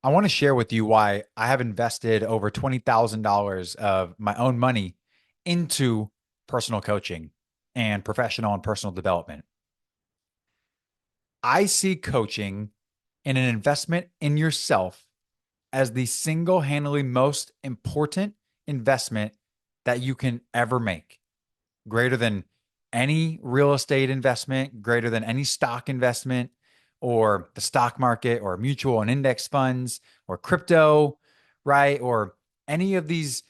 I want to share with you why I have invested over $20,000 of my own money into personal coaching and professional and personal development. I see coaching and an investment in yourself as the single-handedly most important investment that you can ever make, greater than any real estate investment, greater than any stock investment, or the stock market, or mutual and index funds, or crypto, right? Or any of these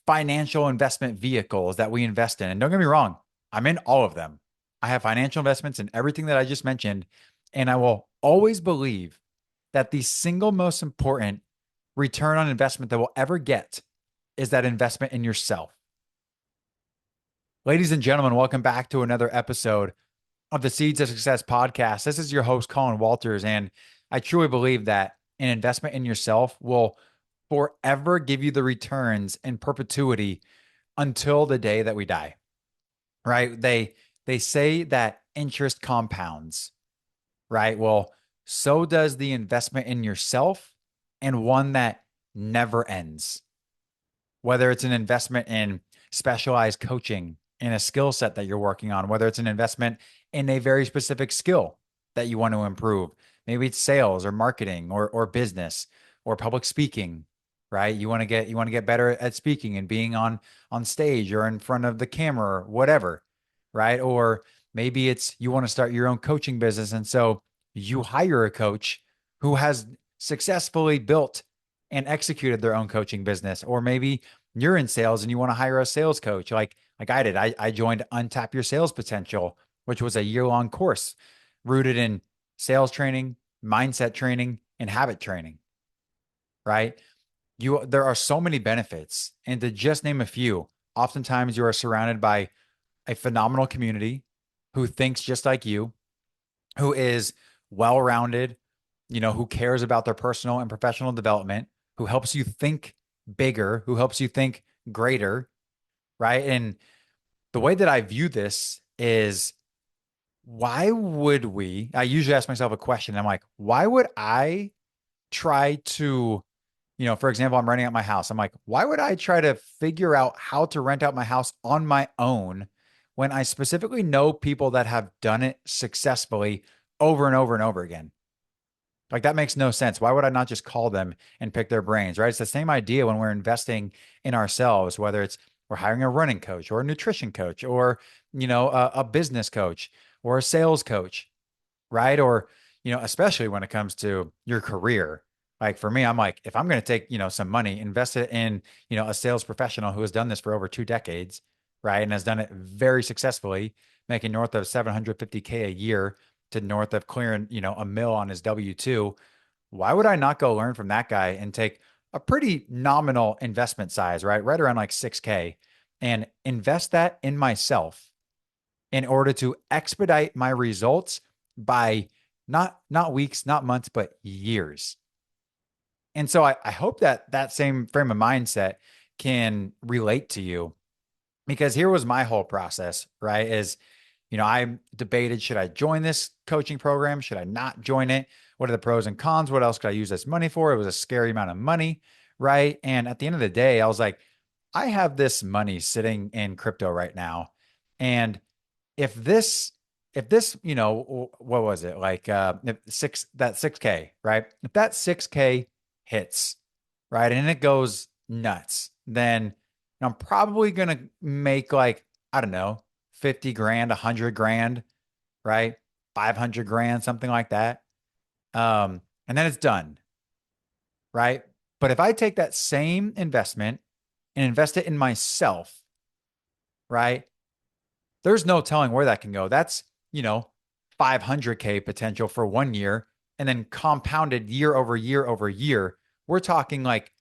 financial investment vehicles that we invest in. And don't get me wrong, I'm in all of them. I have financial investments in everything that I just mentioned. And I will always believe that the single most important return on investment that we'll ever get is that investment in yourself. Ladies and gentlemen, welcome back to another episode of the Seeds of Success podcast. This is your host, Colin Walters, and I truly believe that an investment in yourself will forever give you the returns in perpetuity until the day that we die. Right? They say that interest compounds, right? Well, so does the investment in yourself, and one that never ends. Whether it's an investment in specialized coaching in a skill set that you're working on, whether it's an investment in a very specific skill that you want to improve. Maybe it's sales or marketing or business or public speaking, right? You want to get better at speaking and being on stage or in front of the camera or whatever, right? Or maybe it's you want to start your own coaching business, and so you hire a coach who has successfully built and executed their own coaching business. Or maybe you're in sales and you want to hire a sales coach like I did. I joined Untap Your Sales Potential, which was a year-long course rooted in sales training, mindset training, and habit training, right? There are so many benefits. And to just name a few, oftentimes you are surrounded by a phenomenal community who thinks just like you, who is well-rounded, who cares about their personal and professional development, who helps you think bigger, who helps you think greater, right? And the way that I view this is, why would I usually ask myself a question. I'm like, why would I try to, for example, I'm renting out my house. I'm like, why would I try to figure out how to rent out my house on my own when I specifically know people that have done it successfully over and over and over again? Like, that makes no sense. Why would I not just call them and pick their brains, right? It's the same idea when we're investing in ourselves, whether it's we're hiring a running coach or a nutrition coach or, a business coach or a sales coach, right? Or, especially when it comes to your career. Like for me, I'm like, if I'm going to take, some money, invest it in, a sales professional who has done this for over 2 decades, right? And has done it very successfully, making north of 750K a year to north of clearing, a mill on his W-2. Why would I not go learn from that guy and take a pretty nominal investment size, right? Right around like 6K, and invest that in myself in order to expedite my results by not weeks, not months, but years. And so I hope that same frame of mindset can relate to you, because here was my whole process, right? I debated, should I join this coaching program? Should I not join it? What are the pros and cons? What else could I use this money for? It was a scary amount of money, right? And at the end of the day, I was like, I have this money sitting in crypto right now. And if this, what was it? Like if 6K, right? If that 6K hits, right, and it goes nuts, then I'm probably gonna make, like, I don't know, 50 grand, 100 grand, right? 500 grand, something like that. And then it's done, right? But if I take that same investment and invest it in myself, right? There's no telling where that can go. That's, 500K potential for 1 year, and then compounded year over year over year. We're talking like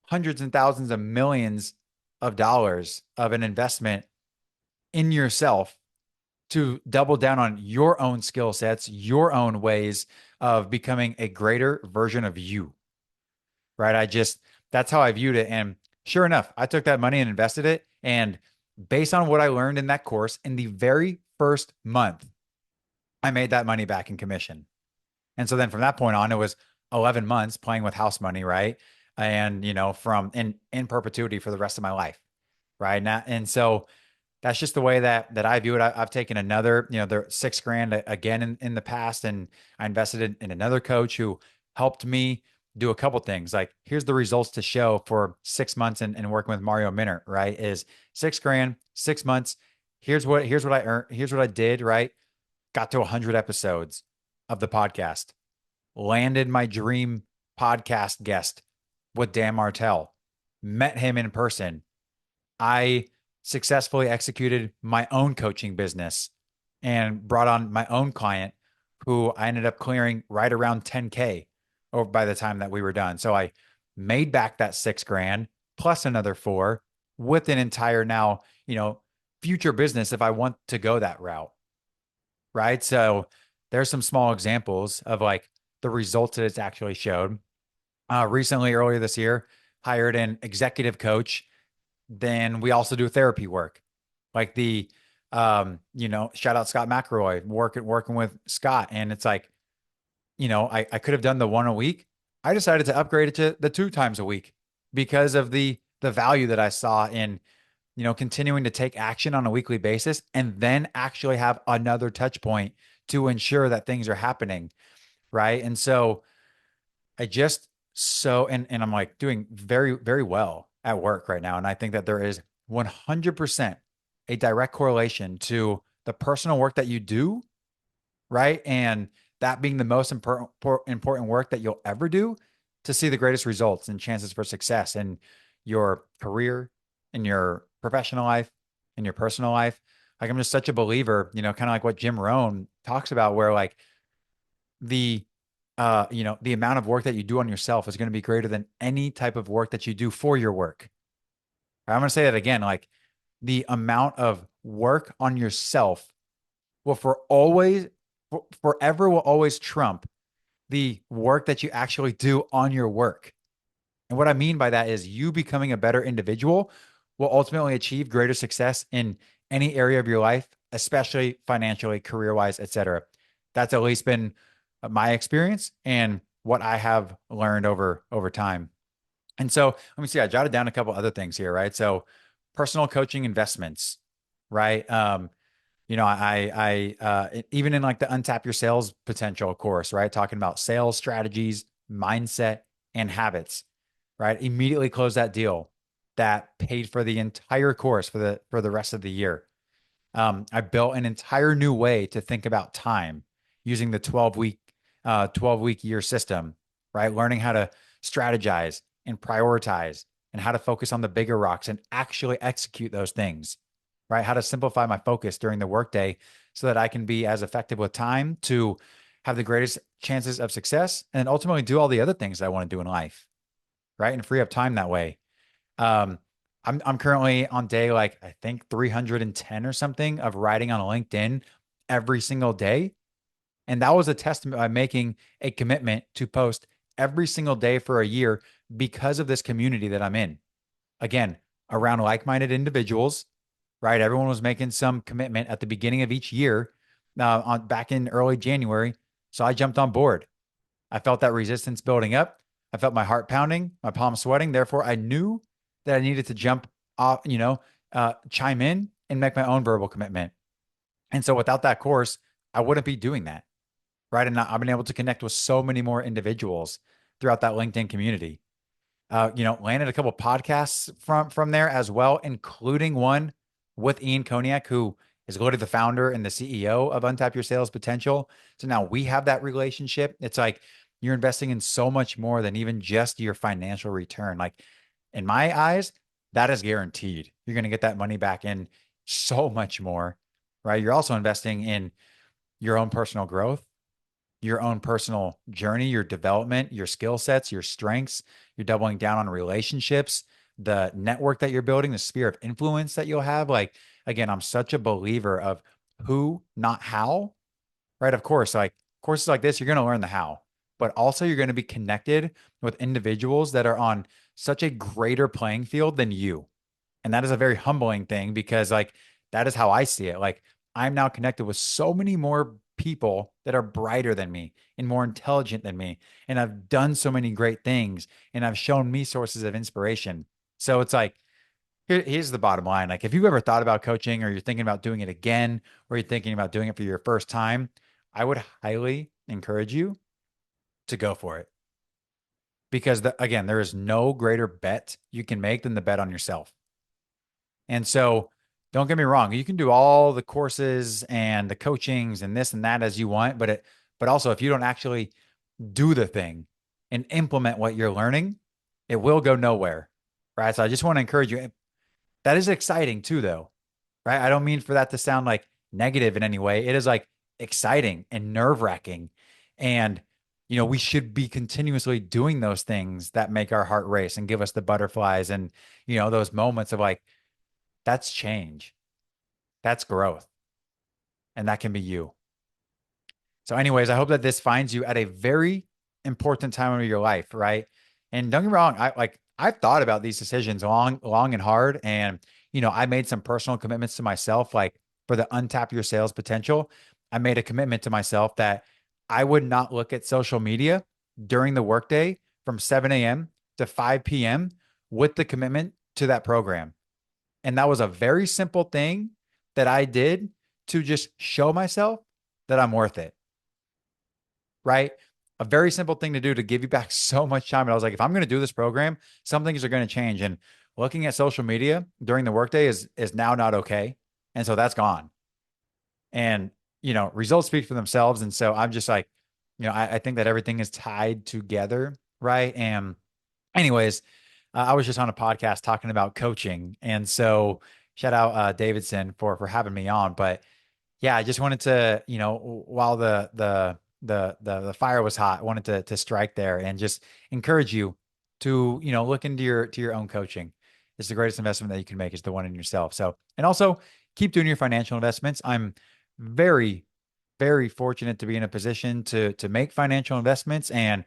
hundreds and thousands of millions of dollars of an investment in yourself to double down on your own skill sets, your own ways of becoming a greater version of you, right? That's how I viewed it. And sure enough, I took that money and invested it. And based on what I learned in that course, in the very first month, I made that money back in commission. And so then from that point on, it was 11 months playing with house money, right? And, from in perpetuity for the rest of my life, right? Now, and so that's just the way that I view it. I've taken another, the 6 grand again in the past, and I invested in another coach who helped me do a couple things. Like, here's the results to show for 6 months and working with Mario Minert, right? Is 6 grand, 6 months. Here's what I earned. Here's what I did, right? Got to 100 episodes of the podcast, landed my dream podcast guest with Dan Martell, met him in person. I successfully executed my own coaching business and brought on my own client who I ended up clearing right around 10K over by the time that we were done. So I made back that 6 grand plus another four with an entire now, future business if I want to go that route. Right. So there's some small examples of like the results that it's actually showed. Recently, earlier this year, hired an executive coach. Then we also do therapy work, like shout out Scott McElroy, working with Scott. And it's like, I could have done the one a week. I decided to upgrade it to the 2 times a week because of the value that I saw in, continuing to take action on a weekly basis and then actually have another touch point to ensure that things are happening. Right. And so I just and I'm like doing very, very well at work right now. And I think that there is 100% a direct correlation to the personal work that you do, right? And that being the most important work that you'll ever do to see the greatest results and chances for success in your career, in your professional life, in your personal life. Like, I'm just such a believer, kind of like what Jim Rohn talks about, where like the the amount of work that you do on yourself is going to be greater than any type of work that you do for your work. I'm going to say that again, like the amount of work on yourself will forever will always trump the work that you actually do on your work. And what I mean by that is you becoming a better individual will ultimately achieve greater success in any area of your life, especially financially, career-wise, etc. That's at least been my experience and what I have learned over time. And so let me see, I jotted down a couple other things here, right? So personal coaching investments, right? Even in like the Untap Your Sales Potential course, right? Talking about sales strategies, mindset, and habits, right? Immediately close that deal that paid for the entire course for the rest of the year. I built an entire new way to think about time using the 12-week year system, right? Learning how to strategize and prioritize and how to focus on the bigger rocks and actually execute those things, right? How to simplify my focus during the workday so that I can be as effective with time to have the greatest chances of success and ultimately do all the other things that I want to do in life, right? And free up time that way. Um, I'm currently on day like I think 310 or something of writing on LinkedIn every single day. And that was a testament by making a commitment to post every single day for a year because of this community that I'm in. Again, around like-minded individuals, right? Everyone was making some commitment at the beginning of each year, on back in early January. So I jumped on board. I felt that resistance building up. I felt my heart pounding, my palms sweating. Therefore, I knew that I needed to jump off, chime in and make my own verbal commitment. And so without that course, I wouldn't be doing that. Right. And I've been able to connect with so many more individuals throughout that LinkedIn community. Landed a couple podcasts from there as well, including one with Ian Koniak, who is literally the founder and the CEO of Untap Your Sales Potential. So now we have that relationship. It's like you're investing in so much more than even just your financial return. Like, in my eyes, that is guaranteed. You're going to get that money back in so much more, right? You're also investing in your own personal growth, your own personal journey, your development, your skill sets, your strengths. You're doubling down on relationships, the network that you're building, the sphere of influence that you'll have. Like, again, I'm such a believer of who, not how, right? Of course, like courses like this, you're going to learn the how, but also you're going to be connected with individuals that are on such a greater playing field than you. And that is a very humbling thing because like that is how I see it. Like, I'm now connected with so many more people that are brighter than me and more intelligent than me. And I've done so many great things and I've shown me sources of inspiration. So it's like, here's the bottom line. Like if you ever thought about coaching or you're thinking about doing it again, or you're thinking about doing it for your first time, I would highly encourage you to go for it. Because again, there is no greater bet you can make than the bet on yourself. And so don't get me wrong, you can do all the courses and the coachings and this and that as you want, but also if you don't actually do the thing and implement what you're learning, it will go nowhere. Right. So I just want to encourage you. That is exciting too, though. Right. I don't mean for that to sound like negative in any way. It is like exciting and nerve-wracking. And we should be continuously doing those things that make our heart race and give us the butterflies and, those moments of like, that's change. That's growth. And that can be you. So anyways, I hope that this finds you at a very important time of your life, right? And don't get me wrong, I've thought about these decisions long and hard. And, I made some personal commitments to myself, like for the Untap Your Sales Potential. I made a commitment to myself that I would not look at social media during the workday from 7 a.m. to 5 p.m. with the commitment to that program. And that was a very simple thing that I did to just show myself that I'm worth it. Right? A very simple thing to do to give you back so much time. And I was like, if I'm going to do this program, some things are going to change. And looking at social media during the workday is now not okay. And so that's gone. And, results speak for themselves. And so I'm just like, I think that everything is tied together. Right. And anyways, I was just on a podcast talking about coaching. And so shout out Davidson for having me on. But yeah, I just wanted to, while the fire was hot, I wanted to strike there and just encourage you to, look into your own coaching. It's the greatest investment that you can make is the one in yourself. So, and also keep doing your financial investments. I'm very, very fortunate to be in a position to make financial investments. And,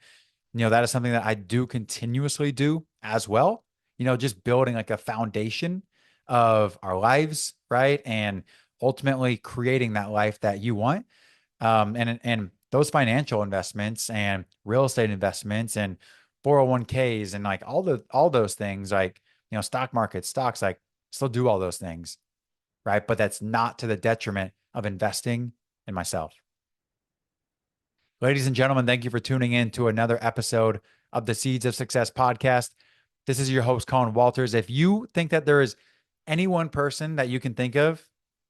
that is something that I do continuously do as well, just building like a foundation of our lives, right? And ultimately creating that life that you want. And those financial investments and real estate investments and 401ks and like all those things, like, stock market, stocks, like still do all those things. Right. But that's not to the detriment of investing in myself. Ladies and gentlemen, thank you for tuning in to another episode of the Seeds of Success podcast. This is your host, Colin Walters. If you think that there is any one person that you can think of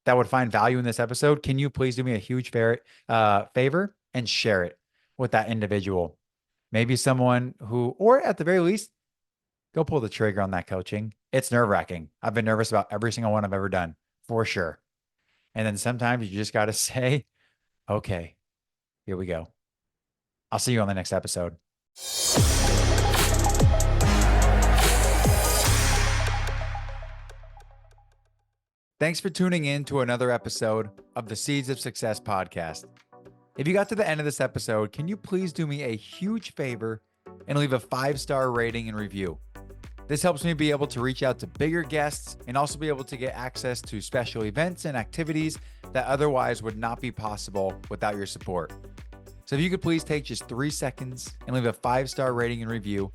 that would find value in this episode, can you please do me a huge favor and share it with that individual? Maybe someone who, or at the very least, go pull the trigger on that coaching. It's nerve-wracking. I've been nervous about every single one I've ever done, for sure. And then sometimes you just got to say, okay, here we go. I'll see you on the next episode. Thanks for tuning in to another episode of the Seeds of Success podcast. If you got to the end of this episode, can you please do me a huge favor and leave a 5-star rating and review? This helps me be able to reach out to bigger guests and also be able to get access to special events and activities that otherwise would not be possible without your support. So if you could please take just 3 seconds and leave a 5-star rating and review,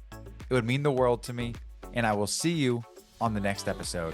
it would mean the world to me, and I will see you on the next episode.